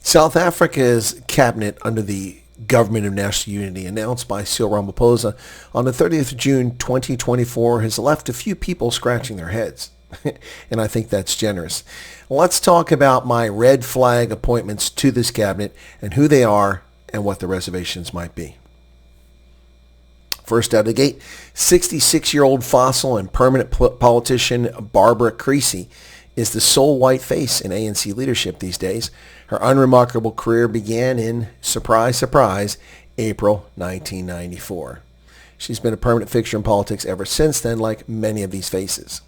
South Africa's cabinet under the Government of National Unity, announced by Cyril Ramaphosa on the 30th of June 2024, has left a few people scratching their heads. And I think that's generous. Let's talk about my red flag appointments to this cabinet and who they are and what the reservations might be. First out of the gate, 66-year-old fossil and permanent politician Barbara Creasy is the sole white face in ANC leadership these days. Her unremarkable career began in, surprise, surprise, April 1994. She's been a permanent fixture in politics ever since then, like many of these faces.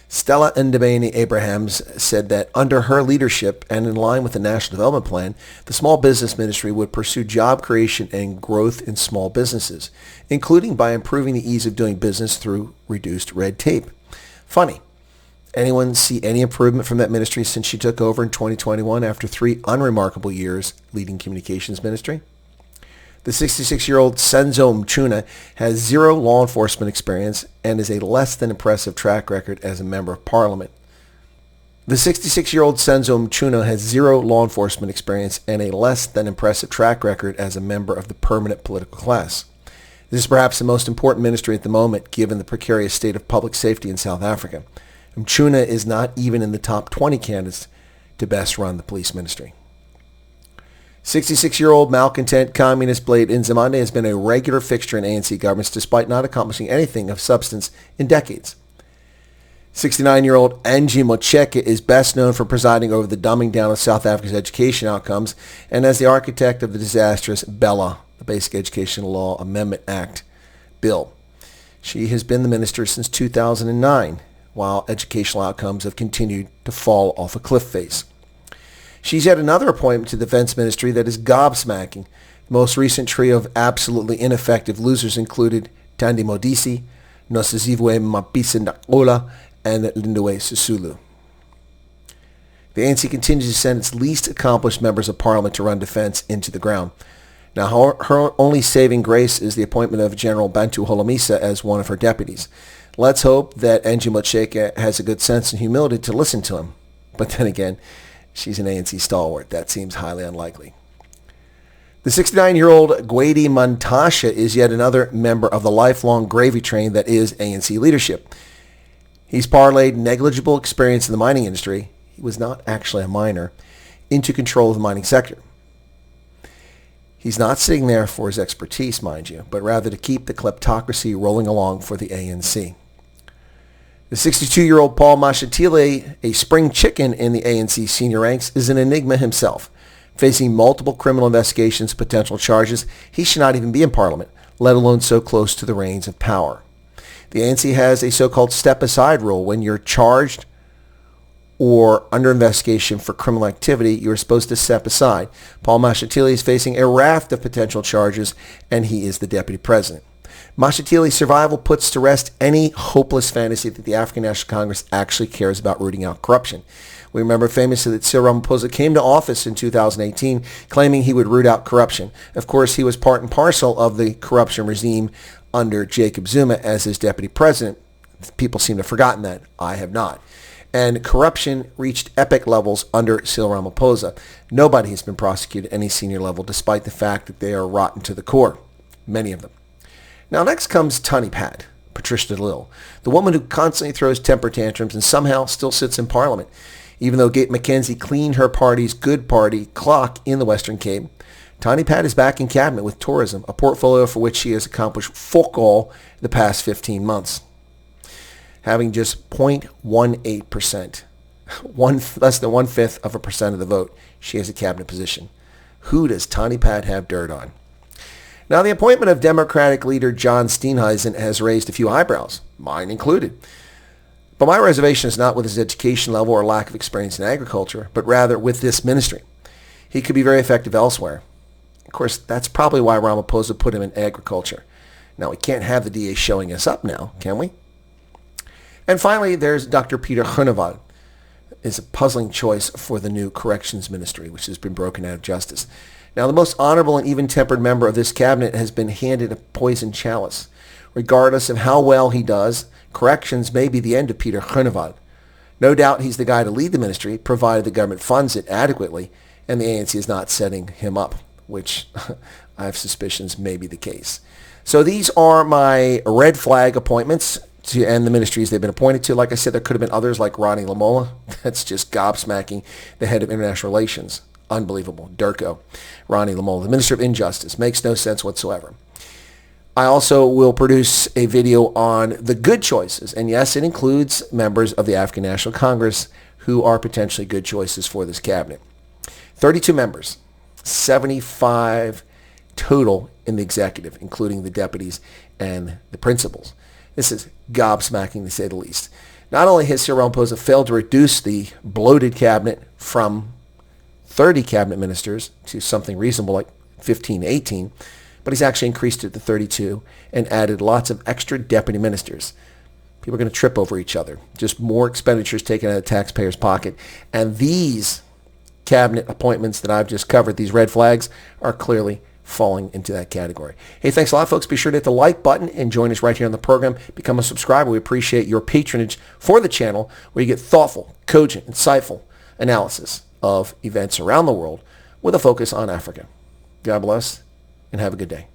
Stella Ndabeni-Abrahams said that under her leadership and in line with the National Development Plan, the Small Business Ministry would pursue job creation and growth in small businesses, including by improving the ease of doing business through reduced red tape. Funny. Anyone see any improvement from that ministry since she took over in 2021 after 3 unremarkable years leading communications ministry? The 66-year-old Senzo Mchuna has 0 law enforcement experience and is a less than impressive track record as a member of parliament. The 66-year-old Senzo Mchuna has 0 law enforcement experience and a less than impressive track record as a member of the permanent political class. This is perhaps the most important ministry at the moment, given the precarious state of public safety in South Africa. Mchuna is not even in the top 20 candidates to best run the police ministry. 66-year-old malcontent communist Blade Nzimande has been a regular fixture in ANC governments despite not accomplishing anything of substance in decades. 69-year-old Angie Motshekga is best known for presiding over the dumbing down of South Africa's education outcomes and as the architect of the disastrous BELA, the Basic Education Law Amendment Act, bill. She has been the minister since 2009, while educational outcomes have continued to fall off a cliff face. She's yet another appointment to the Defense Ministry that is gobsmacking. The most recent trio of absolutely ineffective losers included Thandi Modise, Nosiziwe Mapisa Ndakola, and Lindiwe Sisulu. The ANC continues to send its least accomplished members of parliament to run defense into the ground. Now, her only saving grace is the appointment of General Bantu Holomisa as one of her deputies. Let's hope that Angie Motshekga has a good sense and humility to listen to him. But then again, she's an ANC stalwart. That seems highly unlikely. The 69-year-old Gwede Mantashe is yet another member of the lifelong gravy train that is ANC leadership. He's parlayed negligible experience in the mining industry, he was not actually a miner, into control of the mining sector. He's not sitting there for his expertise, mind you, but rather to keep the kleptocracy rolling along for the ANC. The 62-year-old Paul Mashatile, a spring chicken in the ANC senior ranks, is an enigma himself. Facing multiple criminal investigations and potential charges, he should not even be in Parliament, let alone so close to the reins of power. The ANC has a so-called step-aside rule. When you're charged or under investigation for criminal activity, you're supposed to step aside. Paul Mashatile is facing a raft of potential charges, and he is the deputy president. Mashatile's survival puts to rest any hopeless fantasy that the African National Congress actually cares about rooting out corruption. We remember famously that Cyril Ramaphosa came to office in 2018 claiming he would root out corruption. Of course, he was part and parcel of the corruption regime under Jacob Zuma as his deputy president. People seem to have forgotten that. I have not. And corruption reached epic levels under Cyril Ramaphosa. Nobody has been prosecuted at any senior level despite the fact that they are rotten to the core. Many of them. Now next comes Tani Pat, Patricia DeLille, the woman who constantly throws temper tantrums and somehow still sits in Parliament. Even though Gate McKenzie cleaned her party's good party clock in the Western Cape, Tani Pat is back in cabinet with tourism, a portfolio for which she has accomplished fuck all in the past 15 months. Having just 0.18%, less than 1/5% of the vote, she has a cabinet position. Who does Tani Pat have dirt on? Now, the appointment of Democratic leader John Steenhuisen has raised a few eyebrows, mine included. But my reservation is not with his education level or lack of experience in agriculture, but rather with this ministry. He could be very effective elsewhere. Of course, that's probably why Ramaphosa put him in agriculture. Now, we can't have the DA showing us up now, can we? And finally, there's Dr. Peter Groenewald. Is a puzzling choice for the new corrections ministry, which has been broken out of justice. Now, the most honorable and even-tempered member of this cabinet has been handed a poison chalice. Regardless of how well he does, corrections may be the end of Peter Groenewald. No doubt he's the guy to lead the ministry, provided the government funds it adequately, and the ANC is not setting him up, which I have suspicions may be the case. So these are my red flag appointments to end the ministries they've been appointed to. Like I said, there could have been others like Ronnie Lamola. That's just gobsmacking. The head of international relations. Unbelievable. Durko. Ronnie Lamola, the Minister of Injustice. Makes no sense whatsoever. I also will produce a video on the good choices. And yes, it includes members of the African National Congress who are potentially good choices for this cabinet. 32 members, 75 total in the executive, including the deputies and the principals. This is gobsmacking to say the least. Not only has Cyril Ramaphosa failed to reduce the bloated cabinet from 30 cabinet ministers to something reasonable like 15, 18, but he's actually increased it to 32 and added lots of extra deputy ministers. People are going to trip over each other. Just more expenditures taken out of the taxpayers' pocket. And these cabinet appointments that I've just covered, these red flags, are clearly falling into that category. Hey, thanks a lot, folks. Be sure to hit the like button and join us right here on the program. Become a subscriber. We appreciate your patronage for the channel, where you get thoughtful, cogent, insightful analysis of events around the world with a focus on Africa. God bless and have a good day.